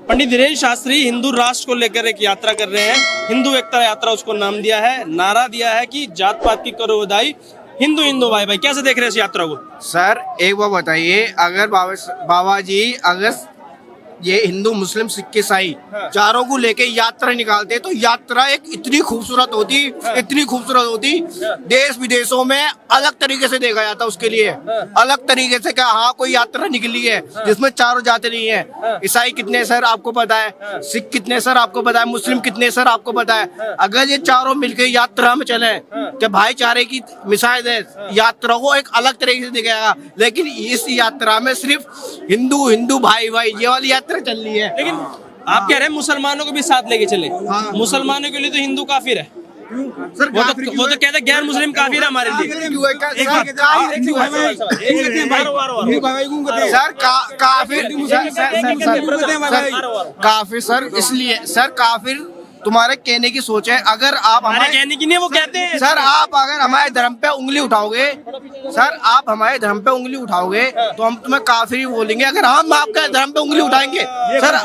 पंडित धीरेन्द्र शास्त्री हिंदू राष्ट्र को लेकर एक यात्रा कर रहे हैं। हिंदू एकता यात्रा उसको नाम दिया है। नारा दिया है कि जात पात की करो विदाई, हिंदू हिंदू भाई भाई। कैसे देख रहे हैं इस यात्रा को? सर एक बात बताइए, अगर बाबा जी अगर ये हिंदू मुस्लिम सिख ईसाई चारों को लेके यात्रा निकालते तो यात्रा एक इतनी खूबसूरत होती, देश विदेशों में अलग तरीके से देखा जाता। उसके लिए अलग तरीके से क्या, हाँ कोई यात्रा निकली है जिसमें चारों जाते नहीं है। ईसाई कितने सर आपको पता है, सिख कितने सर आपको पता है, मुस्लिम कितने सर आपको पता है। अगर ये चारों मिलकर यात्रा में चले कि भाईचारे की मिसाल दे, यात्रा को एक अलग तरीके से दिखाएगा। लेकिन इस यात्रा में सिर्फ हिंदू हिंदू भाई भाई ये वाली यात्रा चल रही है। लेकिन आप कह रहे हैं मुसलमानों को भी साथ लेके चले। मुसलमानों के लिए तो हिंदू काफिर है। सर वो तो कहते हैं गैर मुस्लिम काफिर है हमारे लिए। काफिर सर इसलिए सर काफिर तुम्हारे कहने की सोच है। अगर आप हमारे कहने की नहीं, वो कहते हैं सर आप अगर हमारे धर्म पे उंगली उठाओगे, सर आप हमारे धर्म पे उंगली उठाओगे तो हम तुम्हें काफिर ही बोलेंगे। अगर हम आपके धर्म पे उंगली उठाएंगे सर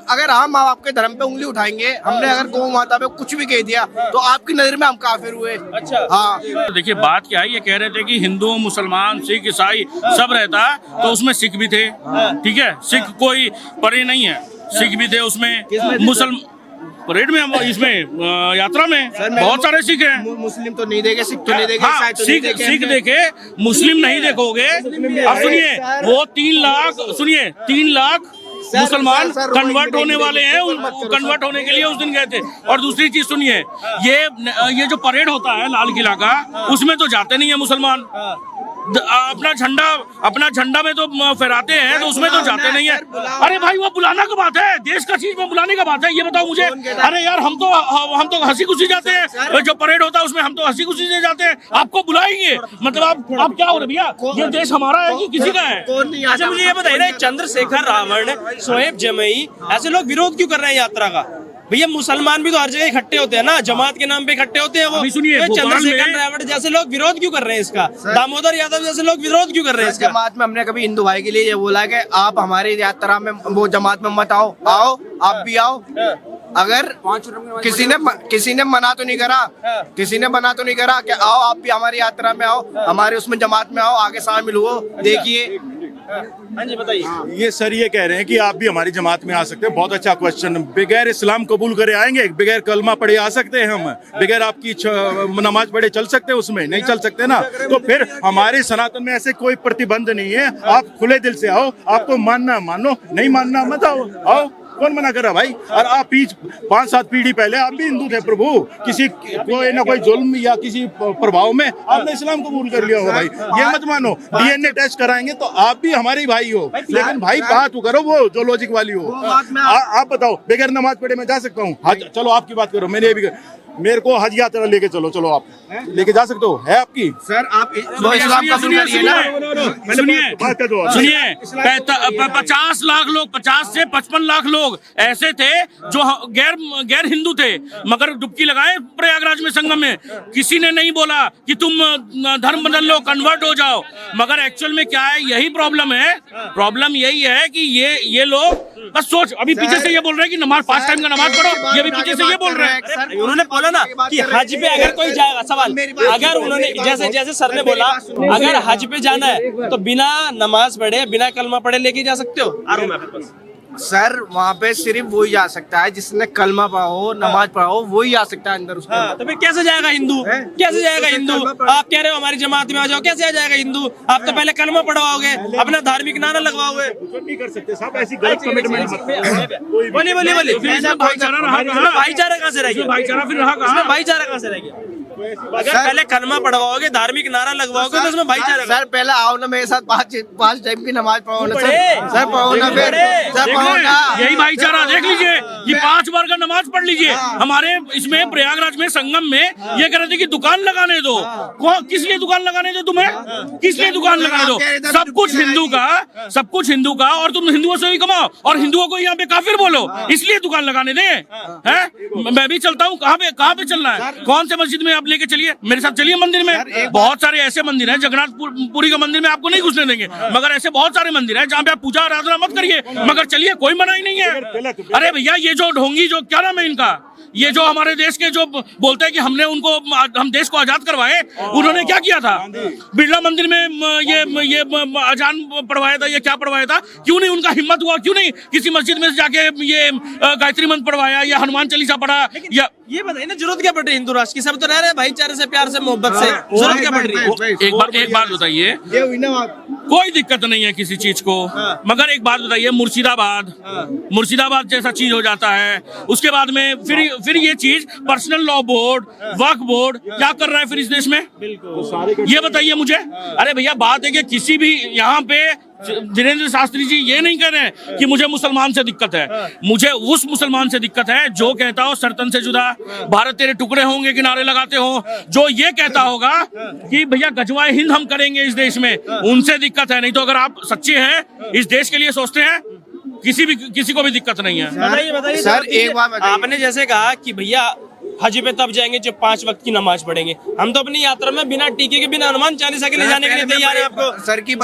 अगर हम आपके धर्म पे उंगली उठाएंगे, हमने अगर गौ माता पे कुछ भी कह दिया तो आपकी नजर में हम काफिर हुए। अच्छा हाँ देखिए बात क्या है, ये कह रहे थे कि हिंदू मुसलमान सिख ईसाई सब रहता है, तो उसमें सिख भी थे। ठीक है, सिख कोई परे नहीं है, सिख भी थे उसमें। परेड में इसमें यात्रा में बहुत सारे सिख हैं। मुस्लिम तो नहीं देखे, सिख तो नहीं देखे। हाँ, सिख देखे, मुस्लिम नहीं देखोगे। अब सुनिए, वो 3 लाख मुसलमान कन्वर्ट होने वाले हैं। कन्वर्ट होने के लिए उस दिन गए थे। और दूसरी चीज सुनिए, ये जो परेड होता है लाल किला का, उसमें तो जाते नहीं है मुसलमान। अपना झंडा में तो फहराते हैं, तो उसमें तो जाते नहीं है। अरे भाई वो बुलाना का बात है, देश का चीज में बुलाने का बात है, ये बताओ मुझे। अरे यार हम तो हंसी खुशी जाते हैं, जो परेड होता है उसमें हम तो हंसी खुशी से जाते हैं। आपको बुलाएंगे मतलब आप क्या हो रहे भैया? ये देश हमारा है कि किसी का है? अच्छा मुझे ये बताइए ना, चंद्रशेखर रावण, शोएब जमई, ऐसे लोग विरोध क्यों कर रहे हैं यात्रा का? भैया मुसलमान भी तो हर जगह इकट्ठे होते हैं ना, जमात के नाम पे इकट्ठे होते हैं। वो सुनिए, चंद्रशेखर रावण जैसे लोग विरोध क्यों कर रहे हैं इसका? दामोदर यादव जैसे लोग विरोध क्यों कर रहे हैं इसका? जमात में हमने कभी हिंदू भाई के लिए ये बोला कि आप हमारी यात्रा में वो जमात में मत आओ आप भी आओ। अगर किसी ने मना तो नहीं करा कि आओ आप भी हमारी यात्रा में आओ, हमारे उसमें जमात में आओ, आगे शामिल हो। देखिए हाँ जी बताइए। ये सर ये कह रहे हैं कि आप भी हमारी जमात में आ सकते हैं। बहुत अच्छा क्वेश्चन। बगैर इस्लाम कबूल करे आएंगे? बगैर कलमा पढ़े आ सकते हैं हम? बगैर आपकी नमाज पढ़े चल सकते हैं? उसमें नहीं चल सकते ना। तो फिर हमारे सनातन में ऐसे कोई प्रतिबंध नहीं है। आप खुले दिल से आओ, आपको मानना मानो, नहीं मानना मत आओ। कौन मना कर रहा भाई? और आप 5-7 पीढ़ी पहले आप भी हिंदू थे प्रभु। किसी कोई ना कोई जुल्म या किसी प्रभाव में आपने इस्लाम कबूल कर लिया होगा भाई। ये मत मानो। DNA टेस्ट कराएंगे तो आप भी हमारे भाई हो, लेकिन भाई बात करो वो जो लॉजिक वाली हो। आप बताओ, बगैर नमाज पढ़े मैं जा सकता हूँ? चलो आपकी बात करो, मेरे को हज यात्रा लेके चलो आप लेके जा सकते हो? है आपकी? सर आप सुनिए 50 लाख लोग, 50 से 55 लाख लोग ऐसे थे जो गैर हिंदू थे, मगर डुबकी लगाए प्रयागराज में संगम में। किसी ने नहीं बोला कि तुम धर्म बदल लो, कन्वर्ट हो जाओ। मगर एक्चुअल में क्या है, यही प्रॉब्लम है। प्रॉब्लम यही है कि ये लोग बस सोच, अभी पीछे से ये बोल रहे हैं कि नमाज 5 टाइम का नमाज पढ़ो, ये भी पीछे से ये बोल रहे हैं। उन्होंने बोला ना कि हज पे अगर कोई जाएगा, सवाल अगर उन्होंने जैसे सर ने बोला अगर हज पे जाना है तो बिना नमाज पढ़े बिना कलमा पढ़े लेके जा सकते हो? आ रहा हूं मैं आपके पास। सर वहाँ पे सिर्फ वही जा सकता है जिसने कलमा पढ़ा हो, नमाज पढ़ा हो, वही आ सकता है अंदर उसके। तो फिर कैसे जाएगा हिंदू? कैसे जाएगा हिंदू? आप कह रहे हो हमारी जमात में आ जाओ, कैसे आ जाएगा हिंदू? आप तो पहले कलमा पढ़वाओगे, अपना धार्मिक नारा लगवाओगे। नहीं कर सकते साहब, ऐसी गलत कमिटमेंट बोलिए भाईचारा कहाँ से रहेगा? भाईचारा कहाँ से रहेगा? अगर पहले कलमा पढ़वाओगे, धार्मिक नारा लगवाओगे तो उसमें भाईचारा। सर पहले आओ ना मेरे साथ, 5 टाइम की नमाज पढ़ो ना सर पढ़ो ना, फिर सर पढ़ो ना। यही भाईचारा देख लीजिए, ये 5 बार का नमाज पढ़ लीजिए। हमारे इसमें प्रयागराज में संगम में ये कह रहे थे कि दुकान लगाने दो। किस लिए दुकान लगाने दो तुम्हें? किस लिए दुकान लगाने दो? सब कुछ हिंदू का और तुम हिंदुओं से ही कमाओ और हिंदुओं को यहाँ पे काफिर बोलो, इसलिए दुकान लगाने दे। हैं? मैं भी चलता हूँ। कहाँ पे चलना है? कौन से मस्जिद में आप लेके चलिए, मेरे साथ चलिए मंदिर में। बहुत सारे ऐसे मंदिर हैं, जगन्नाथपुरी का मंदिर में आपको नहीं घुसने देंगे, मगर ऐसे बहुत सारे मंदिर हैं जहाँ पे आप पूजा आराधना मत करिए, मगर चलिए, कोई मनाही नहीं है। अरे भैया, ये जो ढोंगी, जो क्या नाम है इनका, ये जो हमारे देश के जो बोलते हैं कि हम देश को आजाद करवाए, उन्होंने क्या किया था? बिरला मंदिर में ये अजान पढ़वाया था, ये क्या पढ़वाया था? क्यों नहीं उनका हिम्मत हुआ? क्यों नहीं किसी मस्जिद में जाके ये गायत्री मंत्र पढ़वाया या हनुमान चालीसा पढ़ा? या ये बताइए ना, जरूरत क्या पड़ रही है हिंदू राष्ट्र की? सब तो रह रहे हैं भाईचारे से, प्यार से, मोहब्बत से, जरूरत क्या पड़ रही है? एक बात बताइए, कोई दिक्कत नहीं है किसी चीज को, मगर एक बात बताइए, मुर्शिदाबाद जैसा चीज हो जाता है, उसके बाद में फिर ये चीज पर्सनल लॉ बोर्ड, वक्फ बोर्ड क्या कर रहा है फिर इस देश में? ये बताइए मुझे। अरे भैया, बात है कि किसी भी यहाँ पे धीरेन्द्र शास्त्री जी ये नहीं कह रहे हैं कि मुझे मुसलमान से दिक्कत है, मुझे उस मुसलमान से दिक्कत है जो कहता हो सरतन से जुदा, भारत तेरे टुकड़े होंगे के नारे लगाते हो, जो ये कहता होगा कि भैया गजवाए हिंद हम करेंगे इस देश में, उनसे दिक्कत है। नहीं तो अगर आप सच्चे हैं, इस देश के लिए सोचते हैं, किसी को भी दिक्कत नहीं है। बताइए सर, एक बात बताइए। आपने जैसे कहा कि भैया हज पे तब जाएंगे जब 5 वक्त की नमाज पढ़ेंगे, हम तो अपनी यात्रा में बिना टीके के, बिना हनुमान चालीसा के ले जाने के लिए तैयार हैं आपको। सर की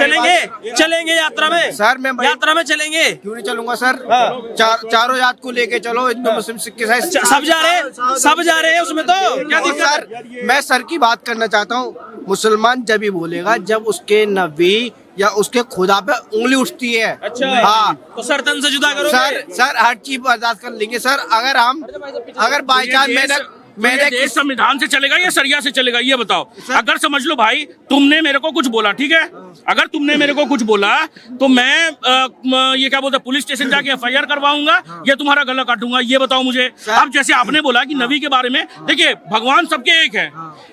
चलेंगे यात्रा में सर, मैं यात्रा में चलेंगे। क्यों नहीं चलूंगा सर? चारों जात को लेके चलो, हिंदू मुस्लिम सिख ईसाई सब जा रहे हैं उसमें, तो क्या दिक्कत? सर, मैं सर की बात करना चाहता हूँ। मुसलमान जब ही बोलेगा जब उसके नबी या उसके खुदा पे उंगली उठती है। अच्छा, हाँ, तो सरतन से जुदा करो सर हर चीज बर्दाश्त कर लेंगे सर। अगर बाई चांस मैंने देश संविधान से चलेगा या शरिया से चलेगा, ये बताओ। अगर समझ लो भाई, तुमने मेरे को कुछ बोला, ठीक है, अगर तुमने मेरे को कुछ बोला तो मैं ये क्या बोलते, पुलिस स्टेशन जाके FIR करवाऊंगा या तुम्हारा गला काटूंगा, ये बताओ मुझे। अब जैसे आपने बोला कि नबी के बारे में, देखिए भगवान सबके एक है,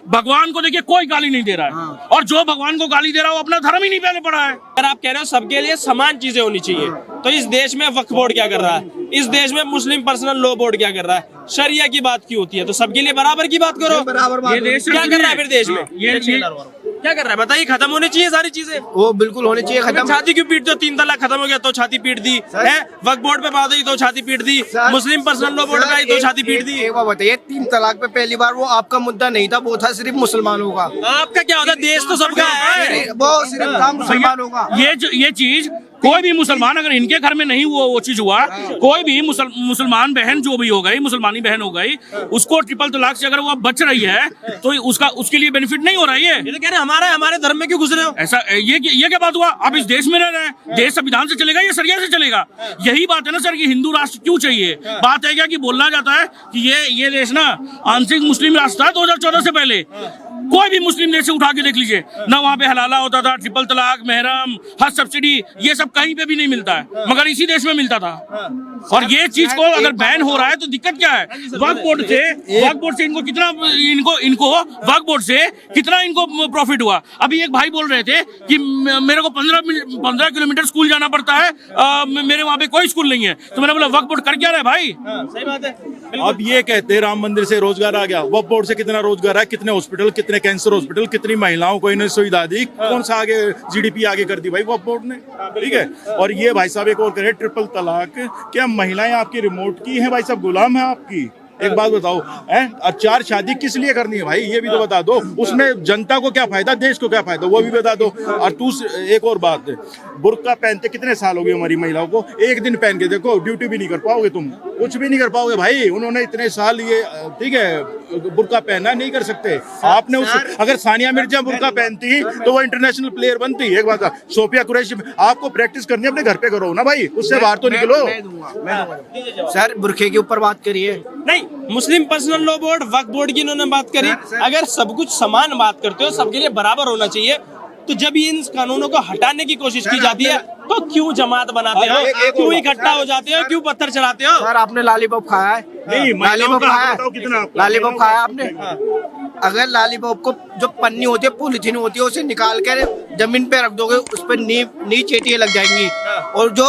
भगवान को देखिए कोई गाली नहीं दे रहा है, और जो भगवान को गाली दे रहा है वो अपना धर्म ही नहीं पहले पढ़ा है। अगर आप कह रहे हो सबके लिए समान चीजें होनी चाहिए, तो इस देश में वक्फ बोर्ड क्या कर रहा है? इस देश में मुस्लिम पर्सनल लॉ बोर्ड क्या कर रहा है? शरिया की बात क्यों होती है? तो सबके लिए बराबर की बात करो। ये देश क्या कर रहा है फिर देश में? ये क्या कर रहा है बताइए? खत्म होनी चाहिए सारी चीजें। वो बिल्कुल होनी चाहिए खत्म। छाती क्यों पीटते हो? 3 तलाक खत्म हो गया तो छाती पीट दी है, वक्फ बोर्ड पे बात हुई तो छाती पीट दी, मुस्लिम पर्सनल लॉ बोर्ड पे आई तो छाती पीट दी। एक बात बताइए, 3 तलाक पे पहली बार वो आपका मुद्दा नहीं था, वो था सिर्फ मुसलमानों का। आपका क्या होता है? देश तो सबका है, वो सिर्फ था मुसलमानों का। ये चीज कोई भी मुसलमान, अगर इनके घर में नहीं हुआ वो चीज हुआ, कोई भी मुसलमान बहन जो भी हो गई, मुसलमानी बहन हो गई, उसको ट्रिपल तलाक से अगर वो बच रही है तो उसके लिए बेनिफिट नहीं हो रहा है। ये तो कह रहे हमारे धर्म में क्यों घुस रहे हो? ऐसा ये क्या बात हुआ? आप इस देश में रह रहे हैं, देश संविधान से चलेगा या शरिया से चलेगा? यही बात है ना सर कि हिंदू राष्ट्र क्यों चाहिए। बात है क्या कि बोलना जाता है कि ये देश ना आंशिक मुस्लिम राष्ट्र था 2014 से पहले। कोई भी मुस्लिम देश से उठा के देख लीजिए ना, वहाँ पे हलाला होता था, ट्रिपल तलाक, महरम, हज सब्सिडी, ये सब कहीं पे भी नहीं मिलता है, मगर इसी देश में मिलता था। और ये चीज को अगर बैन हो रहा है तो दिक्कत क्या है? वक्फ बोर्ड से इनको कितना वक्फ बोर्ड से कितना इनको प्रॉफिट हुआ? अभी एक भाई बोल रहे थे कि मेरे को 15 किलोमीटर स्कूल जाना पड़ता है, मेरे वहाँ पे कोई स्कूल नहीं है। तो मैंने बोला वक्फ बोर्ड कर क्या रहा है भाई? सही बात है। अब ये कहते हैं राम मंदिर से रोजगार आ गया, वक्फ बोर्ड से कितना रोजगार है, कितने हॉस्पिटल, कितने कैंसर हॉस्पिटल, कितनी महिलाओं को इन्हें सुविधा दी, कौन सा आगे GDP आगे कर दी भाई वक्फ बोर्ड ने, ठीक है। और ये भाई साहब एक और करे ट्रिपल तलाक, क्या महिलाएं आपकी रिमोट की हैं भाई साहब, गुलाम है आपकी? एक बात बताओ, हैं 4 शादी किस लिए करनी है भाई, ये भी तो बता दो। उसमें जनता को क्या फायदा, देश को क्या फायदा, वो भी बता दो। और एक और बात, बुर्का पहनते कितने साल हो गए हमारी महिलाओं को, एक दिन पहन के देखो, ड्यूटी भी नहीं कर पाओगे तुम, कुछ भी नहीं कर पाओगे भाई। उन्होंने इतने साल ये, ठीक है, बुर्का पहना नहीं कर सकते। आपने अगर सानिया मिर्जा बुर्का पहनती तो वो इंटरनेशनल प्लेयर बनती। एक बात, सोफिया कुरैशी, आपको प्रैक्टिस करनी है अपने घर पे करो ना भाई, उससे बाहर तो निकलो। सर बुरखे के ऊपर बात करिए। नहीं, मुस्लिम पर्सनल लॉ बोर्ड, वक्फ बोर्ड की इन्होंने बात करी। अगर सब कुछ समान बात करते हो, सबके लिए बराबर होना चाहिए, तो जब इन कानूनों को हटाने की कोशिश की जाती है तो क्यों जमात बनाते हो, क्यों इकट्ठा हो जाते हो, क्यों पत्थर चलाते हो? सर आपने लॉलीपॉप खाया है? नहीं, लॉलीपॉप खाया आपने? अगर लॉलीपॉप को जो पन्नी होती है, पॉलिथीन होती है, उसे निकाल कर जमीन पे रख दोगे, उस पर नी चींटियां लग जाएंगी। और जो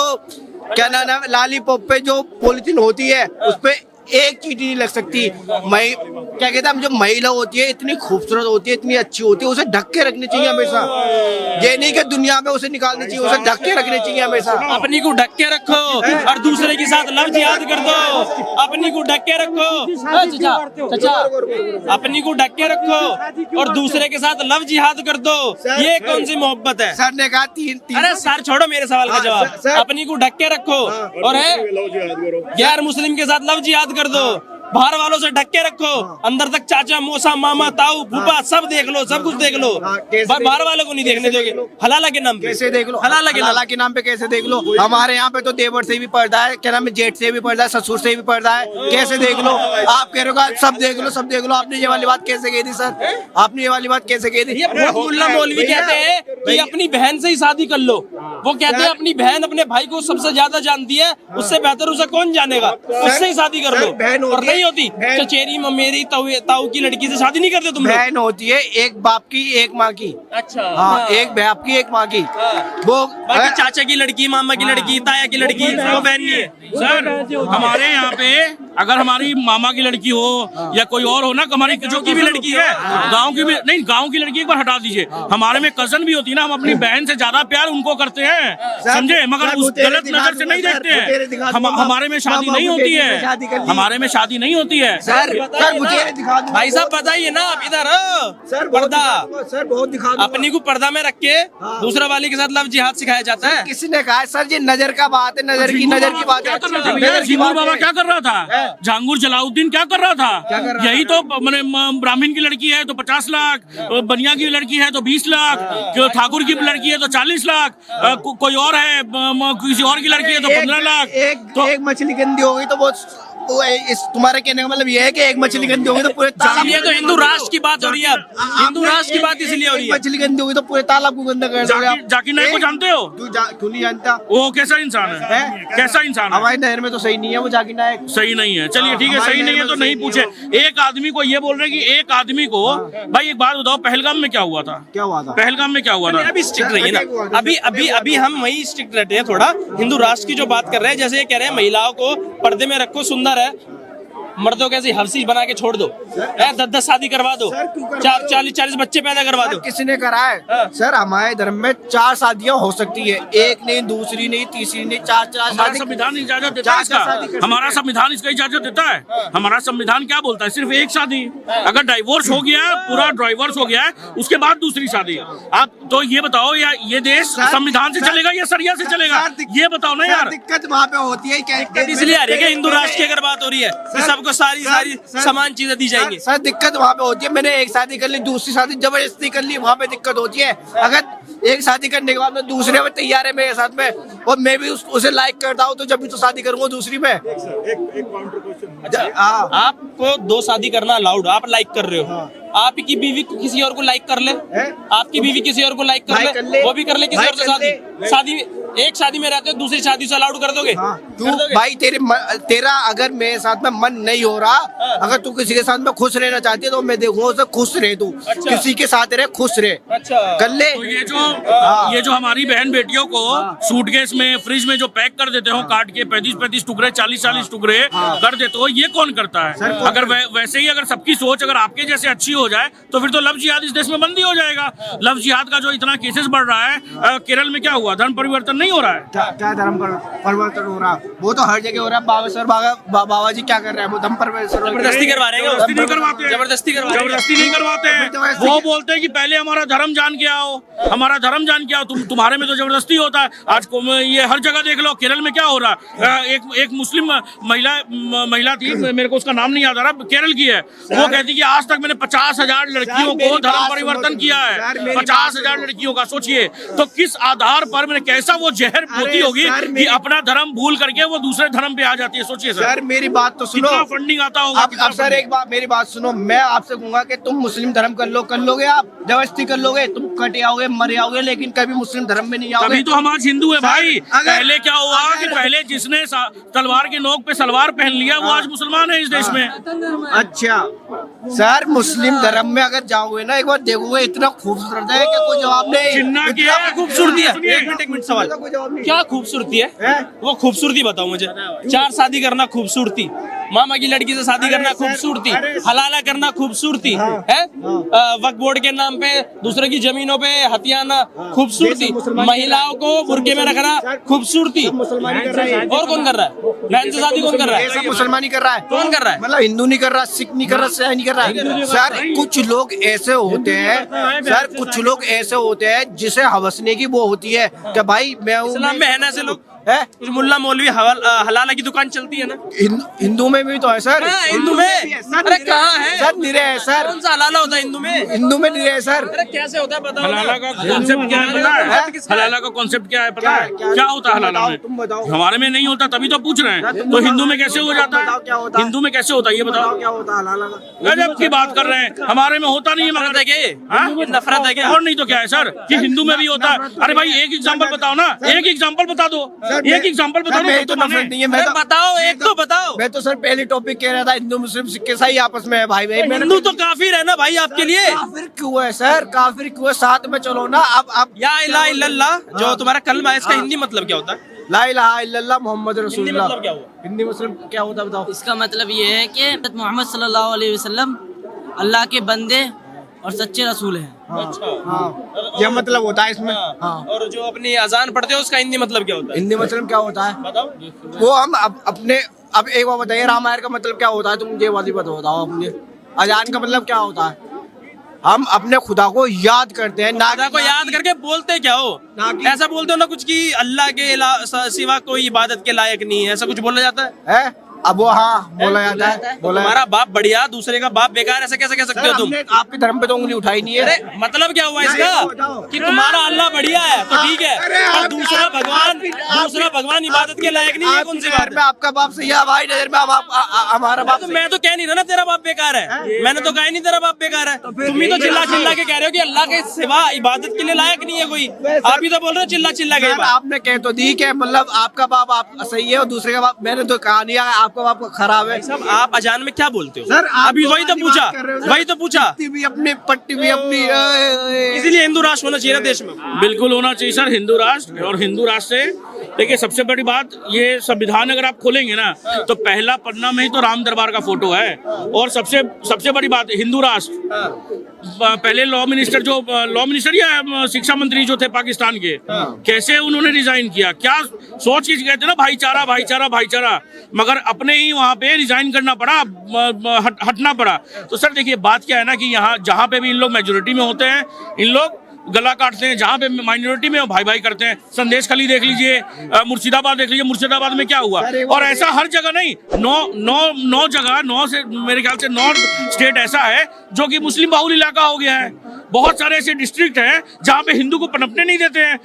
क्या नाम है, लॉलीपॉप पे जो पॉलिथीन होती है, उस पे एक चीटी नहीं लग सकती। क्या कहते हैं, जो महिला होती है इतनी खूबसूरत होती है, इतनी अच्छी होती है, उसे ढक के रखनी चाहिए हमेशा। ये नहीं कि दुनिया में उसे निकालनी चाहिए, उसे ढक के रखनी चाहिए हमेशा। अपनी को ढक के रखो और दूसरे के साथ लव जिहाद कर दो। अपनी को ढक के रखो चाचा, अपनी को ढक के रखो और दूसरे के साथ लव जिहाद कर दो। ये कौन सी मोहब्बत है? सर ने कहा तीन अरे सर छोड़ो मेरे सवाल का जवाब। अपनी को ढक के रखो और है गैर मुस्लिम के साथ लव जिहाद कर दो। बाहर वालों से ढक के रखो, अंदर तक चाचा मौसा मामा ताऊ फूफा सब देख लो, सब कुछ देख लो, बाहर वालों को नहीं देखने दोगे। हलाला के नाम पे कैसे देख लो? हलाला के नाम पे कैसे देख लो? हमारे यहाँ पे तो देवर से भी पर्दा है, क्या नाम है, जेठ से भी पर्दा है, ससुर से भी पर्दा है। कैसे देख लो? आप कह रहे हो सब देख लो, सब देख लो। आपने ये वाली बात कैसे कही थी सर? आपने ये वाली बात कैसे कही थी? मुल्ला मौलवी कहते हैं कि अपनी बहन से ही शादी कर लो। वो कहते हैं अपनी बहन अपने भाई को सबसे ज्यादा जानती है, उससे बेहतर उसे कौन जानेगा, उससे ही शादी कर लो। और नहीं होती चचेरी ममेरी ताऊ की लड़की से शादी नहीं करते तुम लोग? बहन होती है एक बाप की एक माँ की। अच्छा हाँ, एक बाप की एक माँ की। वो बाकी चाचा की लड़की, मामा की लड़की, ताया की लड़की वो बहन नहीं है। सर हमारे यहाँ पे अगर हमारी मामा की लड़की हो या कोई और हो ना, हमारी जो की भी लड़की है, गांव की भी नहीं, गांव की लड़की एक बार हटा दीजिए, हमारे में कजन भी होती है ना, हम अपनी बहन से ज्यादा प्यार उनको करते हैं, समझे? मगर उस गलत नजर से नहीं देखते हैं। हमारे में शादी नहीं होती है, हमारे में शादी नहीं होती है। सर मुझे दिखा दो भाई साहब बताइए ना, आप इधर सर, पर्दा सर बहुत दिखा दो। अपनी को पर्दा में रख के दूसरा वाले के साथ लव जिहाद सिखाया जाता है। किसी ने कहा सर ये नजर का बात है, नजर की बात है। झांगुर बाबा क्या कर रहा था? झांगुर जलाउद्दीन क्या कर रहा था? यही तो मैंने ब्राह्मण की लड़की है तो 50 लाख, बनिया की लड़की है तो 20 लाख, ठाकुर की लड़की है तो 40 लाख, कोई और है किसी और की लड़की है तो 15 लाख। एक मछली गंदी हो गई तो वो इस तुम्हारे कहने का मतलब ये है कि एक मछली गंदी होगी तो पूरे तालाब। ये तो हिंदू राष्ट्र की बात हो रही है, अब हिंदू राष्ट्र की बात इसलिए हो रही है। मछली गंदी होगी तो पूरे तालाब को गंदा कर दोगे आप। जाकिर नाइक को जानते हो? क्यों नहीं जानता? वो कैसा इंसान है? कैसा इंसान है? हमारे नहर में तो सही नहीं है वो जाकिर नाइक। सही नहीं है, चलिए ठीक है, सही नहीं है तो नहीं पूछे। एक आदमी को ये बोल रहे कि एक आदमी को, भाई एक बात बताओ, पहलगाम में क्या हुआ था? क्या हुआ था? पहलगाम में क्या हुआ था? अभी स्ट्रिक्ट रहिए ना, अभी हम वही स्ट्रिक्ट रहते हैं थोड़ा। हिंदू राष्ट्र की जो बात कर रहे हैं, जैसे ये कह रहे हैं महिलाओं को पर्दे में रखो, सुंदर है, मर्दों कैसे हफ्सी बना के छोड़ दो, 10-10 शादी करवा दो, 40-40 बच्चे पैदा करवा दो। किसी ने करा है? सर हमारे धर्म में 4 शादियां हो सकती है, एक नहीं, दूसरी नहीं, तीसरी नहीं, 4 शादी। संविधान इजाजत देता है इसका, हमारा संविधान इसका इजाजत देता है। हमारा संविधान क्या बोलता है? सिर्फ एक शादी। अगर डाइवोर्स हो गया, पूरा डाइवोर्स हो गया है, उसके बाद दूसरी शादी। आप तो ये बताओ, या ये देश संविधान से चलेगा या सरिया से चलेगा? ये बताओ ना यार। दिक्कत वहाँ पे होती है इसलिए आ रही है कि हिंदू राष्ट्र की अगर बात हो रही है कि सबको सारी समान चीजें दी जाएंगी। सर दिक्कत वहाँ पे होती है, मैंने एक शादी कर ली, दूसरी शादी जबरदस्ती कर ली, वहाँ पे दिक्कत होती है। अगर एक शादी करने के बाद में दूसरे में तैयार है मेरे साथ में, और मैं भी उसे लाइक करता हूँ, तो जब भी तो शादी करूंगा दूसरी में। आपको 2 शादी करना अलाउड, आप लाइक कर रहे हो, आपकी बीवी किसी और को लाइक कर ले, आपकी बीवी किसी और को लाइक कर ले, वो भी कर ले किसी और से शादी एक शादी में रहते हो, दूसरी शादी से अलाउड कर दोगे? भाई तेरा अगर मेरे साथ में मन नहीं हो रहा, अगर तू किसी के साथ में खुश रहना चाहती है तो मैं देखूंगा उसे खुश रहे, तू किसी के साथ रहे, खुश रहे, कर ले। तो ये जो हमारी बहन बेटियों को सूटकेस में, फ्रिज में जो पैक कर देते हो काट के 35-35 टुकड़े, 40-40 टुकड़े कर देते हो, ये कौन करता है? अगर वैसे ही अगर सबकी सोच अगर आपके जैसे अच्छी हो जाए तो फिर तो लव जिहाद इस देश में बंद ही हो जाएगा। लव जिहाद का जो इतना केसेस बढ़ रहा है, केरल में क्या हुआ? धर्म परिवर्तन नहीं हो रहा है। क्या धर्म परिवर्तन हो रहा? वो तो हर जगह हो रहा है। बाबा जी क्या कर रहे हैं? वो धर्म परिवर्तन जबरदस्ती करवा रहे हैं। जबरदस्ती नहीं करवाते, जबरदस्ती नहीं करवाते हैं। वो बोलते हैं कि पहले हमारा धर्म जान के आओ, हमारा धर्म जान के आओ। तुम्हारे में तो जबरदस्ती होता है। आज ये हर जगह देख लो, केरल में क्या हो रहा है? एक मुस्लिम महिला थी, मेरे को उसका नाम नहीं याद आ रहा, केरल की है, वो कहती कि आज तक मैंने 50,000 लड़कियों को धर्म परिवर्तन किया है। 50,000 लड़कियों का सोचिए, तो किस आधार पर मैंने, कैसा वो जहर होती होगी कि अपना धर्म भूल करके वो दूसरे धर्म पे आ जाती है। सोचिए सर, मेरी बात तो सुनो, फंडिंग आता होगा। अब सर एक बात, मेरी बात सुनो, मैं आपसे कहूंगा कि तुम मुस्लिम धर्म कर लोगे, आप जबरदस्ती कर लोगे, तुम कटे आओगे, मरे आओगे, लेकिन कभी मुस्लिम धर्म में नहीं आओगे। तभी तो हम आज हिंदू है भाई। पहले क्या हुआ कि पहले जिसने तलवार के नोक पे सलवार पहन लिया वो आज मुसलमान है इस देश में। अच्छा सर, मुस्लिम धर्म में अगर जाओगे ना, एक बार देखोगे इतना खूबसूरत है कि कोई जवाब नहीं। चिन्ना की खूबसूरती है। एक मिनट सवाल, क्या खूबसूरती है? वो खूबसूरती बताओ मुझे। 4 शादी करना खूबसूरती, मामा की लड़की से शादी करना खूबसूरती, हलाला करना खूबसूरती है, वक्फ बोर्ड के नाम पे दूसरे की जमीनों पे हथियाना खूबसूरती, महिलाओं को बुर्के में रखना खूबसूरती। और कौन कर रहा है? बहन से शादी कौन कर रहा ये सब है? मुसलमानी कर रहा है। कौन कर रहा है? मतलब हिंदू नहीं कर रहा, सिख नहीं कर रहा, ईसाई नहीं कर रहा। सर कुछ लोग ऐसे होते हैं, सर कुछ लोग ऐसे होते हैं जिसे हवसने की वो होती है कि भाई मैं हूँ। इस्लाम में है ना ऐसे लोग? है कुछ मुल्ला मौलवी हलाला की दुकान चलती है ना? हिंदू में भी तो है सर। हाँ, हिंदू में? अरे कहाँ है सर निरे है सर। कौन सा हलाला होता है हिंदू में? हिंदू में निरे है सर। अरे कैसे होता है बताओ ना। हलाला का कॉन्सेप्ट क्या है पता है? हलाला का कॉन्सेप्ट क्या है पता है? क्या होता है हलाला में? तुम बताओ। हमारे में नहीं होता तभी तो पूछ रहे हैं। तो हिंदू में कैसे हो जाता बताओ क्या है? होता है? हिंदू में कैसे होता है ये बताओ। क्या होता है हलाला का? गजब की बात कर रहे हैं, हमारे में होता नहीं है नफरत है मगर। क्या ये? हाँ? ये नफरत है क्या? और नहीं तो क्या है सर कि हिंदू में भी होता है? अरे भाई एक एग्जांपल बताओ ना, एक एग्जांपल बता दो, एक एग्जांपल बता दो। मेरी तो नफरत नहीं है। मैं अरे तो बताओ, एक तो बताओ। मैं तो सर पहले टॉपिक कह रहा था हिंदू मुस्लिम सिख ईसाई आपस में है भाई भाई। हिंदू तो काफिर है ना भाई आपके लिए। काफिर क्यों है सर? काफिर क्यों है? साथ में चलो ना। अब या इलाहा इल्लल्लाह जो तुम्हारा कलमा है, इसका हिंदी मतलब क्या होता है? ला इलाहा इल्लल्लाह मोहम्मद हिंदी रसूलुल्लाह। मतलब क्या हुआ? हिंदी मुस्लिम क्या होता है बताओ? इसका मतलब ये है कि मोहम्मद सल्लल्लाहु अलैहि वसल्लम अल्लाह के बंदे और सच्चे रसूल हैं। अच्छा हाँ यह मतलब होता है इसमें। हाँ और जो अपनी अजान पढ़ते हो उसका हिंदी मतलब क्या होता है? हिंदी मुस्लिम क्या होता है बताओ। वो हम अपने अब एक बार बताइए रामायण का मतलब क्या होता है? तुम ये वाली बात बताओ अपने। अजान का मतलब क्या होता है? हम अपने खुदा को याद करते हैं ना। खुदा को याद करके बोलते क्या हो? ना कि- ऐसा बोलते हो ना कुछ कि अल्लाह के सिवा कोई इबादत के लायक नहीं है, ऐसा कुछ बोला जाता है? है अब वो हाँ बोला जाता है। बोला तुम्हारा बाप बढ़िया, दूसरे का बाप बेकार, ऐसा कैसे कह सकते हो तुम? हमने आपके धर्म पे तो उंगली उठाई नहीं है। अरे मतलब क्या हुआ इसका बताओ। कि तुम्हारा अल्लाह बढ़िया है तो ठीक है, अरे पर आप- दूसरा भगवान इबादत के लायक नहीं है। कौन सी आपकी बात नजर में आपका बाप सही है, हमारी नजर में हमारा बाप तो मैं तो कह नहीं रहा ना तेरा बाप बेकार है, मैंने तो कहा ही नहीं तेरा बाप बेकार है। तुम ही तो चिल्ला चिल्ला के कह रहे हो कि अल्लाह के सिवा इबादत के लिए लायक नहीं है कोई। आप ही तो बोल रहे हो चिल्ला चिल्ला के। सर, आपने कह तो दी कि मतलब आपका बाप आप सही है और दूसरे का बाप। मैंने तो कहा नहीं है आपका बाप खराब है। सब आप अजान में क्या बोलते हो? सर आप अभी वही तो पूछा, वही तो पूछा। पट्टी भी अपनी पट्टी भी अपनी। इसीलिए हिंदू राष्ट्र होना चाहिए ना देश में। बिल्कुल होना चाहिए सर हिंदू राष्ट्र। और हिंदू राष्ट्र से देखिए सबसे बड़ी बात, ये संविधान अगर आप खोलेंगे ना तो पहला पन्ना में ही तो राम दरबार का फोटो है। और सबसे बड़ी बात हिंदू राष्ट्र, पहले लॉ मिनिस्टर या शिक्षा मंत्री जो थे पाकिस्तान के, कैसे उन्होंने रिजाइन किया, क्या सोच के कहते ना भाईचारा भाईचारा भाईचारा, मगर अपने ही वहां पे रिजाइन करना पड़ा, हटना पड़ा। तो सर देखिए बात क्या है ना कि यहाँ जहाँ पे भी इन लोग मेजोरिटी में होते हैं इन लोग गला काटते हैं, जहाँ पे माइनॉरिटी में भाई भाई करते हैं। संदेश खाली देख लीजिए, मुर्शिदाबाद देख लीजिए, मुर्शिदाबाद में क्या हुआ। और ऐसा हर जगह नहीं, नौ जगह, 9 से मेरे ख्याल से 9 स्टेट ऐसा है जो कि मुस्लिम बाहुल इलाका हो गया है। बहुत सारे ऐसे डिस्ट्रिक्ट हैं जहाँ पे हिंदू को पनपने नहीं देते हैं।